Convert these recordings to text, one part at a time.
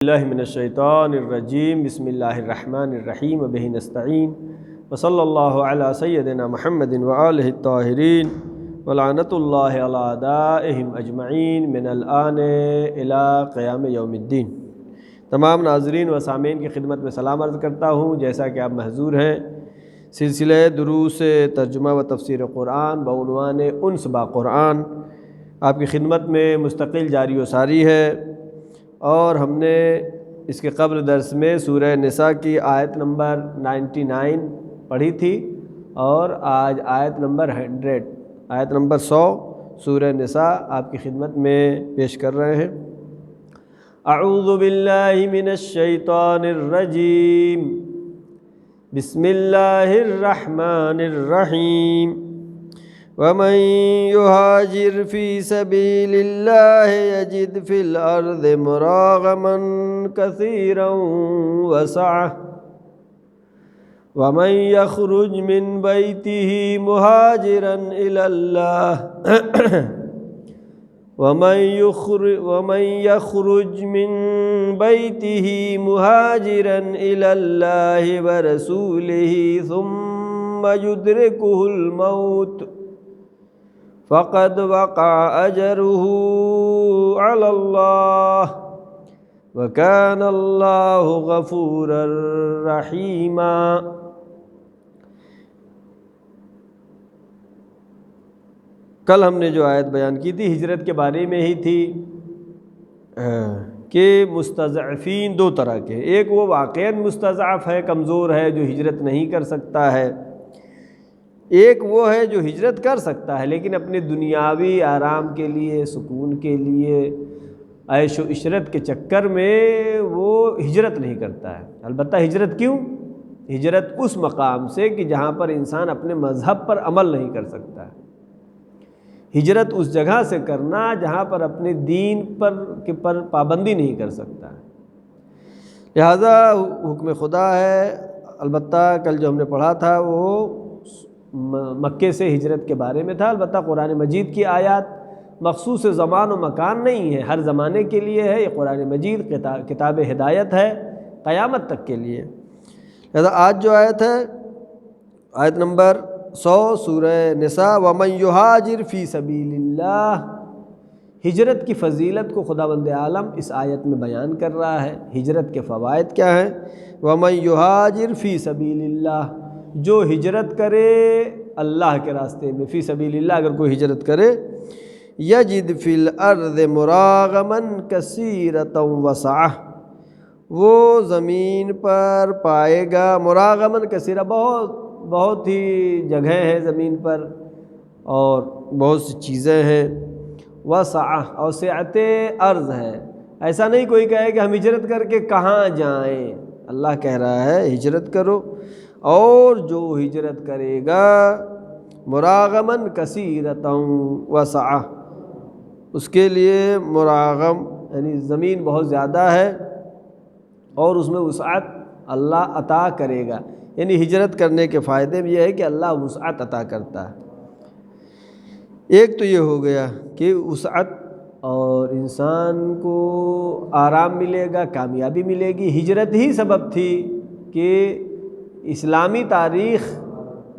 اللہ من الشیطان الرجیم بسم اللہ الرحمن الرحیم وبہ نستعین وصلی اللہ علی سیدنا محمد وآلہ الطاہرین ولعنۃ اللہ علی اعدائہم اجمعین من الآن الی قیام یوم الدین۔ تمام ناظرین و سامعین کی خدمت میں سلام عرض کرتا ہوں۔ جیسا کہ آپ محظور ہیں، سلسلہ دروس ترجمہ و تفسیر قرآن بعنوان انس با قرآن آپ کی خدمت میں مستقل جاری و ساری ہے، اور ہم نے اس کے قبل درس میں سورہ نساء کی آیت نمبر 99 پڑھی تھی، اور آج آیت نمبر 100 سورہ نساء آپ کی خدمت میں پیش کر رہے ہیں۔ اعوذ باللہ من الشیطان الرجیم، بسم اللہ الرحمن الرحیم۔ ومن يهاجر في سبيل الله يجد في الأرض مراغما كثيرا وسعة ومن يخرج من بيته مهاجرا إلى الله ومن يخرج من بيته مهاجرا إلى الله ورسوله ثم يدركه الموت فقد وقع أجره على الله وكان الله غفورا رحيما۔ کل ہم نے جو آیت بیان کی تھی ہجرت کے بارے میں ہی تھی کہ مستضعفین دو طرح کے، ایک وہ واقعاً مستضعف ہے، کمزور ہے، جو ہجرت نہیں کر سکتا ہے، ایک وہ ہے جو ہجرت کر سکتا ہے لیکن اپنے دنیاوی آرام کے لیے، سکون کے لیے، عیش و عشرت کے چکر میں وہ ہجرت نہیں کرتا ہے۔ البتہ ہجرت کیوں؟ ہجرت اس مقام سے کہ جہاں پر انسان اپنے مذہب پر عمل نہیں کر سکتا ہے، ہجرت اس جگہ سے کرنا جہاں پر اپنے دین پر پابندی نہیں کر سکتا ہے، لہذا حکم خدا ہے۔ البتہ کل جو ہم نے پڑھا تھا وہ مکے سے ہجرت کے بارے میں تھا۔ البتہ قرآن مجید کی آیات مخصوص زمان و مکان نہیں ہے، ہر زمانے کے لیے ہے۔ یہ قرآن مجید کتاب ہدایت ہے قیامت تک کے لیے۔ لہذا آج جو آیت ہے، آیت نمبر 100 سورہ نساء، وَمَن يُهَاجِرْ فِي سَبِيلِ اللَّهِ، ہجرت کی فضیلت کو خداوند عالم اس آیت میں بیان کر رہا ہے۔ ہجرت کے فوائد کیا ہیں؟ وَمَن يُهَاجِرْ فِي سَبِيلِ اللَّهِ، جو ہجرت کرے اللہ کے راستے میں، فی سبیل اللہ اگر کوئی ہجرت کرے، یجد فی الارض مراغما کثیرۃ وسعۃ، وہ زمین پر پائے گا مراغما کثیرہ، بہت ہی جگہیں ہیں زمین پر اور بہت سی چیزیں ہیں، وسعۃ اور سعت ارض ہے۔ ایسا نہیں کوئی کہے کہ ہم ہجرت کر کے کہاں جائیں، اللہ کہہ رہا ہے ہجرت کرو، اور جو ہجرت کرے گا مراغماً کثیرۃ وسعۃ، اس کے لیے مراغم یعنی زمین بہت زیادہ ہے اور اس میں وسعت اللہ عطا کرے گا۔ یعنی ہجرت کرنے کے فائدے میں یہ ہے کہ اللہ وسعت عطا کرتا ہے۔ ایک تو یہ ہو گیا کہ وسعت، اور انسان کو آرام ملے گا، کامیابی ملے گی۔ ہجرت ہی سبب تھی کہ اسلامی تاریخ،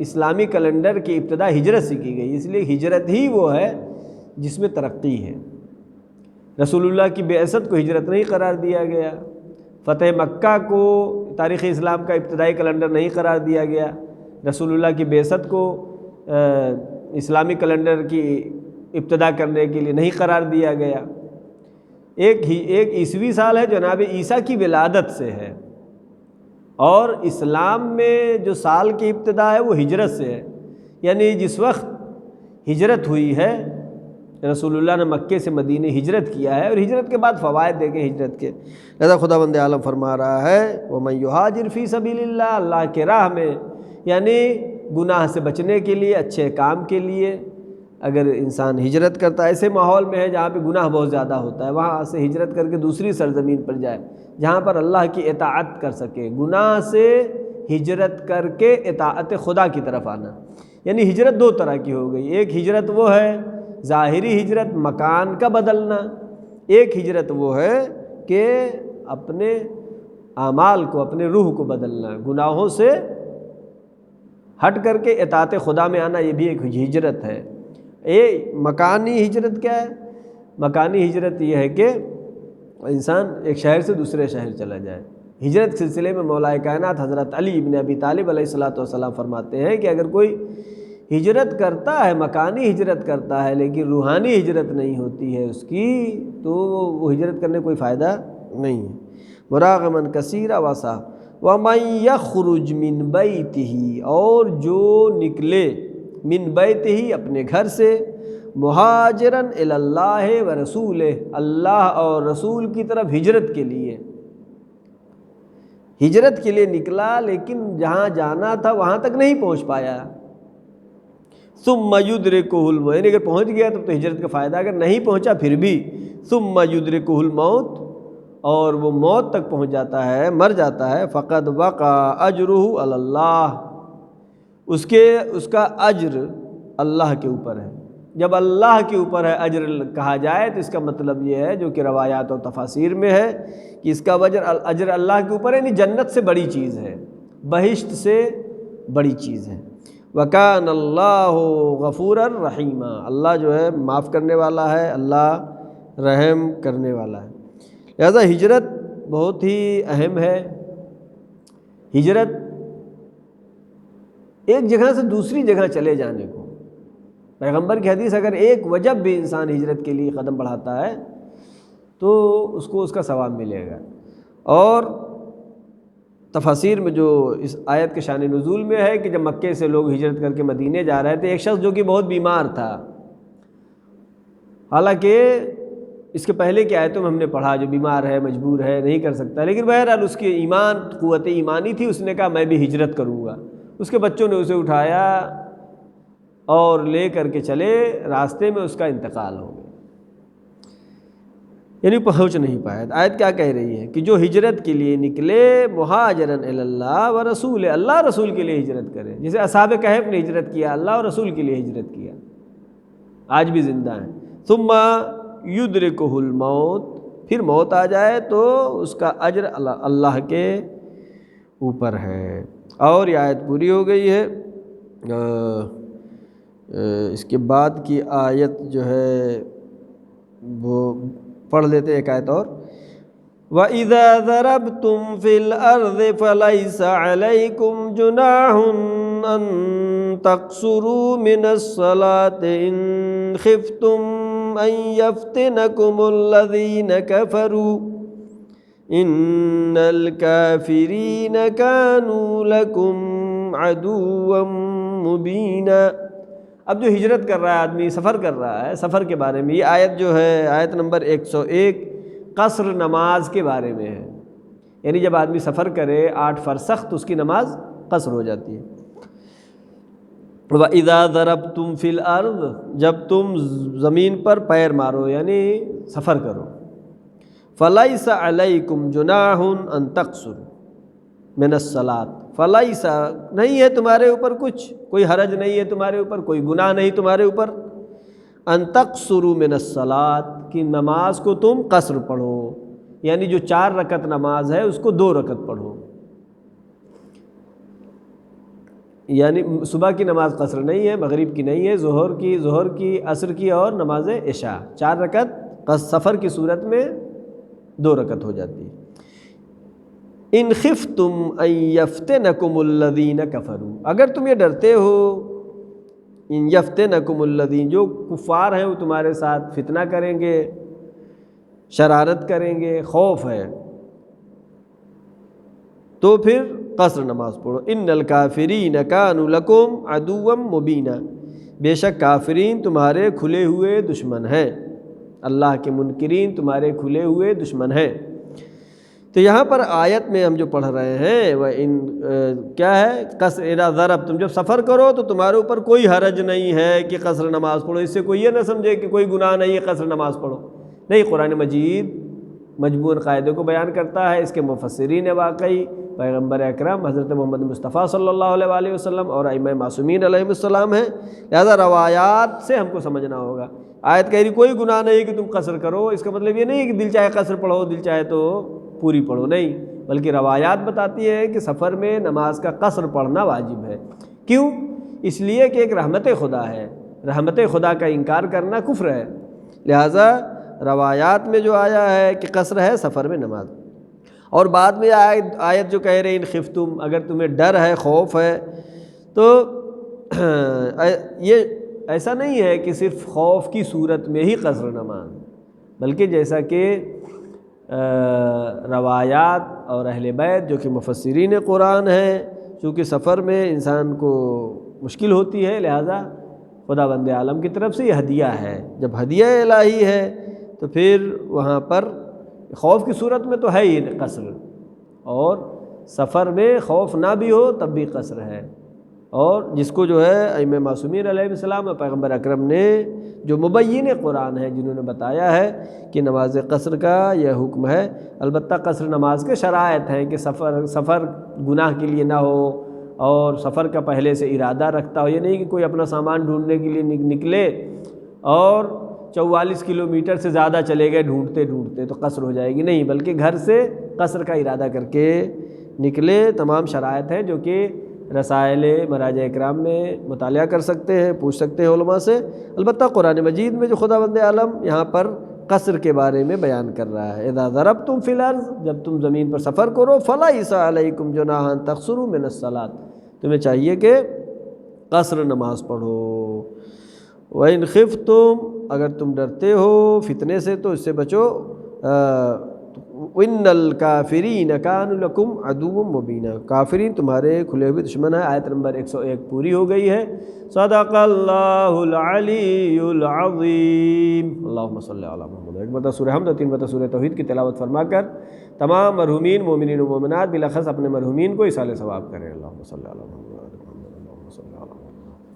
اسلامی کیلنڈر کی ابتدا ہجرت سے کی گئی، اس لیے ہجرت ہی وہ ہے جس میں ترقی ہے۔ رسول اللہ کی بعثت کو ہجرت نہیں قرار دیا گیا، فتح مکہ کو تاریخ اسلام کا ابتدائی کیلنڈر نہیں قرار دیا گیا، رسول اللہ کی بعثت کو اسلامی کیلنڈر کی ابتدا کرنے کے لیے نہیں قرار دیا گیا۔ ایک عیسوی سال ہے جناب عیسیٰ کی ولادت سے ہے، اور اسلام میں جو سال کی ابتدا ہے وہ ہجرت سے ہے۔ یعنی جس وقت ہجرت ہوئی ہے، رسول اللہ نے مکے سے مدینے ہجرت کیا ہے، اور ہجرت کے بعد فوائد دیکھیں ہجرت کے۔ لہذا خداوند عالم فرما رہا ہے وَمَن يُهَاجِرْ فِي سَبِيلِ اللَّهِ، اللہ کے راہ میں، یعنی گناہ سے بچنے کے لیے، اچھے کام کے لیے اگر انسان ہجرت کرتا ہے، ایسے ماحول میں ہے جہاں پہ گناہ بہت زیادہ ہوتا ہے، وہاں سے ہجرت کر کے دوسری سرزمین پر جائے جہاں پر اللہ کی اطاعت کر سکے، گناہ سے ہجرت کر کے اطاعت خدا کی طرف آنا۔ یعنی ہجرت دو طرح کی ہو گئی، ایک ہجرت وہ ہے ظاہری ہجرت، مکان کا بدلنا، ایک ہجرت وہ ہے کہ اپنے اعمال کو، اپنے روح کو بدلنا، گناہوں سے ہٹ کر کے اطاعت خدا میں آنا، یہ بھی ایک ہجرت ہے۔ مکانی ہجرت کیا ہے؟ مکانی ہجرت یہ ہے کہ انسان ایک شہر سے دوسرے شہر چلا جائے۔ ہجرت سلسلے میں مولا کائنات حضرت علی ابن ابی طالب علیہ الصلوۃ والسلام فرماتے ہیں کہ اگر کوئی ہجرت کرتا ہے، مکانی ہجرت کرتا ہے، لیکن روحانی ہجرت نہیں ہوتی ہے اس کی، تو وہ ہجرت کرنے کوئی فائدہ نہیں ہے۔ مراغمن کثیرا وسا ومن یخرج من بیتہ، اور جو نکلے من بیتہ اپنے گھر سے، مہاجرن الی اللہ ورسولہ، اللہ اور رسول کی طرف ہجرت کے لیے، ہجرت کے لیے نکلا لیکن جہاں جانا تھا وہاں تک نہیں پہنچ پایا، ثم یدرکہ الموت، یعنی اگر پہنچ گیا تو ہجرت کا فائدہ، اگر نہیں پہنچا پھر بھی ثم یدرکہ الموت، اور وہ موت تک پہنچ جاتا ہے، مر جاتا ہے، فقد وقع اجرہ علی اللہ، اس کا اجر اللہ کے اوپر ہے۔ جب اللہ کے اوپر ہے اجر کہا جائے تو اس کا مطلب یہ ہے، جو کہ روایات اور تفاسیر میں ہے، کہ اس کا اجر اللہ کے اوپر ہے، یعنی جنت سے بڑی چیز ہے، بہشت سے بڑی چیز ہے۔ وَكَانَ اللَّهُ غَفُورًا رَحِيمًا، اللہ جو ہے معاف کرنے والا ہے، اللہ رحم کرنے والا ہے۔ لہذا ہجرت بہت ہی اہم ہے۔ ہجرت ایک جگہ سے دوسری جگہ چلے جانے کو، پیغمبر کی حدیث، اگر ایک وجب بھی انسان ہجرت کے لیے قدم بڑھاتا ہے تو اس کو اس کا ثواب ملے گا۔ اور تفاسیر میں جو اس آیت کے شان نزول میں ہے کہ جب مکے سے لوگ ہجرت کر کے مدینے جا رہے تھے، ایک شخص جو کہ بہت بیمار تھا، حالانکہ اس کے پہلے کی آیتوں میں ہم نے پڑھا جو بیمار ہے، مجبور ہے، نہیں کر سکتا، لیکن بہرحال اس کے قوت ایمانی تھی، اس نے کہا میں بھی ہجرت کروں گا۔ اس کے بچوں نے اسے اٹھایا اور لے کر کے چلے، راستے میں اس کا انتقال ہو گیا، یعنی پہنچ نہیں پایا۔ آیت کیا کہہ رہی ہے کہ جو ہجرت کے لیے نکلے، مہاجرن الی اللہ ورسول، اللہ رسول کے لیے ہجرت کرے، جیسے اصحاب کہف نے ہجرت کیا، اللہ اور رسول کے لیے ہجرت کیا، آج بھی زندہ ہیں۔ ثم یدرکہ الموت، پھر موت آ جائے تو اس کا اجر اللہ کے اوپر ہے۔ اور یہ آیت پوری ہو گئی ہے۔ اس کے بعد کی آیت جو ہے وہ پڑھ لیتے ایک آیت اور، وَإِذَا ضَرَبْتُمْ فِي الْأَرْضِ فَلَيْسَ عَلَيْكُمْ جُنَاحٌ أَن تَقْصُرُوا مِنَ الصَّلَاةِ إِنْ خِفْتُمْ أَن يَفْتِنَكُمُ الَّذِينَ كَفَرُوا إِنَّ الْكَافِرِينَ كَانُوا لَكُمْ عَدُوًّا مُبِينًا۔ اب جو ہجرت کر رہا ہے آدمی، سفر کر رہا ہے، سفر کے بارے میں یہ آیت جو ہے، آیت نمبر 101 قصر نماز کے بارے میں ہے، یعنی جب آدمی سفر کرے 8 فرسخ تو اس کی نماز قصر ہو جاتی ہے۔ وَإِذَا ضَرَبْتُمْ فِي الْأَرْضِ، جب تم زمین پر پیر مارو یعنی سفر کرو، فَلَيْسَ عَلَيْكُمْ جُنَاحٌ أَن تَقْصُرُوا مِنَ الصَّلَاةِ، فَلَيْسَ نہیں ہے تمہارے اوپر کچھ، کوئی حرج نہیں ہے تمہارے اوپر، کوئی گناہ نہیں تمہارے اوپر، ان تقصروا من الصلاۃ، کہ نماز کو تم قصر پڑھو، یعنی جو 4 رکعت نماز ہے اس کو 2 رکعت پڑھو، یعنی صبح کی نماز قصر نہیں ہے، مغرب کی نہیں ہے، ظہر کی، عصر کی اور نماز عشاء 4 رکعت سفر کی صورت میں 2 رکعت ہو جاتی ہے۔ ان خفتم ان یفتنکم الذین کفروا، اگر تم یہ ڈرتے ہو، ان یفتنکم الذین، جو کفار ہیں وہ تمہارے ساتھ فتنہ کریں گے، شرارت کریں گے، خوف ہے، تو پھر قصر نماز پڑھو۔ ان الکافرین کانوا لکم عدوا مبینا، بے شک کافرین تمہارے کھلے ہوئے دشمن ہیں، اللہ کے منکرین تمہارے کھلے ہوئے دشمن ہیں۔ تو یہاں پر آیت میں ہم جو پڑھ رہے ہیں وہ کیا ہے، قصر اذا ضربتم، جب سفر کرو تو تمہارے اوپر کوئی حرج نہیں ہے کہ قصر نماز پڑھو، اس سے کوئی یہ نہ سمجھے کہ کوئی گناہ نہیں ہے قصر نماز پڑھو، نہیں، قرآن مجید مجموع قاعدے کو بیان کرتا ہے، اس کے مفسرین واقعی پیغمبر اکرم حضرت محمد مصطفیٰ صلی اللہ علیہ وآلہ وسلم اور ائمہ معصومین علیہ السلام ہیں، لہذا روایات سے ہم کو سمجھنا ہوگا۔ آیت کہہ رہی کوئی گناہ نہیں کہ تم قصر کرو، اس کا مطلب یہ نہیں کہ دل چاہے قصر پڑھو، دل چاہے تو پوری پڑھو، نہیں، بلکہ روایات بتاتی ہیں کہ سفر میں نماز کا قصر پڑھنا واجب ہے۔ کیوں؟ اس لیے کہ ایک رحمت خدا ہے، رحمت خدا کا انکار کرنا کفر ہے، لہٰذا روایات میں جو آیا ہے کہ قصر ہے سفر میں نماز۔ اور بعد میں آیت جو کہہ رہے ان خفتم، اگر تمہیں ڈر ہے، خوف ہے، تو یہ ایسا نہیں ہے کہ صرف خوف کی صورت میں ہی قصر نماز، بلکہ جیسا کہ روایات اور اہل بیت جو کہ مفسرین قرآن ہیں، چونکہ سفر میں انسان کو مشکل ہوتی ہے، لہذا خداوند عالم کی طرف سے یہ ہدیہ ہے۔ جب ہدیہ الہی ہے تو پھر وہاں پر خوف کی صورت میں تو ہے ہی قصر، اور سفر میں خوف نہ بھی ہو تب بھی قصر ہے۔ اور جس کو جو ہے ائمہ معصومین علیہ السلام اور پیغمبر اکرم نے جو مبین قرآن ہے، جنہوں نے بتایا ہے کہ نماز قصر کا یہ حکم ہے۔ البتہ قصر نماز کے شرائط ہیں کہ سفر گناہ کے لیے نہ ہو، اور سفر کا پہلے سے ارادہ رکھتا ہو، یہ نہیں کہ کوئی اپنا سامان ڈھونڈنے کے لیے نکلے اور 44 کلومیٹر سے زیادہ چلے گئے ڈھونڈتے ڈھونڈتے تو قصر ہو جائے گی، نہیں، بلکہ گھر سے قصر کا ارادہ کر کے نکلے۔ تمام شرائط ہیں جو کہ رسائل مراجع اکرام میں مطالعہ کر سکتے ہیں، پوچھ سکتے ہیں علماء سے۔ البتہ قرآن مجید میں جو خداوند عالم یہاں پر قصر کے بارے میں بیان کر رہا ہے، اذا ضربتم فی الارض، جب تم زمین پر سفر کرو، فلیس علیکم جناح ان تقصروا من الصلاۃ، تمہیں چاہیے کہ قصر نماز پڑھو۔ وَإِنْ خِفْتُمْ، اگر تم ڈرتے ہو فتنے سے تو اس سے بچو۔ وَإِنَّ الْكَافِرِينَ كَانُوا لَكُمْ عَدُوًّا مُبِينًا، کافرین تمہارے کھلے ہوئے دشمن ہیں۔ آیت نمبر 101 پوری ہو گئی ہے۔ صدق اللہ العلی العظیم۔ اللہم صلی علی محمد۔ ایک مرتبہ سورہ حمد اور 3 مرتبہ سورہ توحید کی تلاوت فرما کر تمام مرحومین مومنین و مومنات بالاخص اپنے مرحومین کو ایصال ثواب کریں۔ اللہم صلی علی محمد۔